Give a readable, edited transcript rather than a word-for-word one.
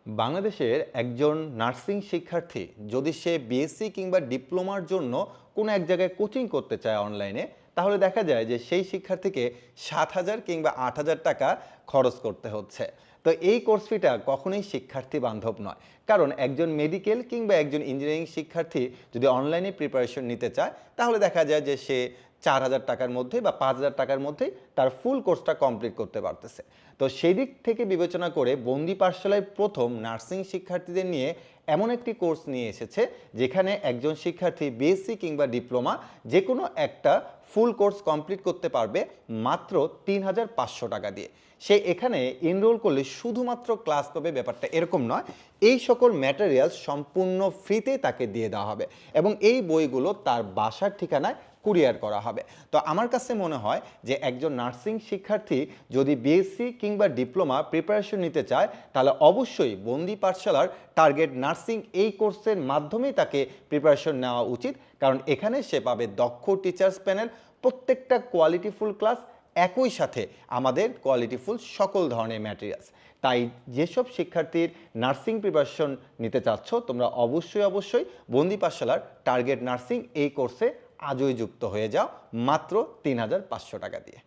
বাংলাদেশের একজন নার্সিং শিক্ষার্থী যদি সে বিএসসি কিংবা ডিপ্লোমার জন্য কোনো এক জায়গায় কোচিং করতে চায় অনলাইনে, তাহলে দেখা যায় যে সেই শিক্ষার্থীকে 7,000 কিংবা 8,000 টাকা খরচ করতে হচ্ছে। তো এই কোর্স ফিটা কখনোই শিক্ষার্থী বান্ধব নয়। কারণ একজন মেডিকেল কিংবা একজন ইঞ্জিনিয়ারিং শিক্ষার্থী যদি অনলাইনে প্রিপারেশন নিতে চায়, তাহলে দেখা যায় যে সে 4,000 টাকার মধ্যে বা 5,000 টাকার মধ্যেই তার ফুল কোর্সটা কমপ্লিট করতে পারতেছে। তো সেই দিক থেকে বিবেচনা করে বন্দি পাঠশালায় প্রথম নার্সিং শিক্ষার্থীদের নিয়ে এমন একটি কোর্স নিয়ে এসেছে, যেখানে একজন শিক্ষার্থী বিএসসি কিংবা ডিপ্লোমা যে কোনো একটা ফুল কোর্স কমপ্লিট করতে পারবে মাত্র 3,500 টাকা দিয়ে। সে এখানে এনরোল করলে শুধুমাত্র ক্লাস পাবে, ব্যাপারটা এরকম নয়। এই সকল ম্যাটেরিয়ালস সম্পূর্ণ ফ্রিতে তাকে দিয়ে দেওয়া হবে এবং এই বইগুলো তার বাসার ঠিকানায় কুরিয়ার করা হবে। তো আমার কাছে মনে হয় যে একজন নার্সিং শিক্ষার্থী যদি বিএসসি কিংবা ডিপ্লোমা প্রিপারেশন নিতে চায়, তাহলে অবশ্যই বন্দি পাঠশালার টার্গেট নার্সিং এই কোর্সের মাধ্যমেই তাকে প্রিপারেশন নেওয়া উচিত। কারণ এখানে সে পাবে দক্ষ টিচার্স প্যানেল, প্রত্যেকটা কোয়ালিটিফুল ক্লাস, একই সাথে আমাদের কোয়ালিটিফুল সকল ধরনের ম্যাটেরিয়ালস। তাই যেসব শিক্ষার্থীর নার্সিং প্রিপারেশন নিতে চাচ্ছ, তোমরা অবশ্যই বন্দি পাঠশালার টার্গেট নার্সিং এই কোর্সে আজই যুক্ত হয়ে যাও মাত্র 3,500 টাকা দিয়ে।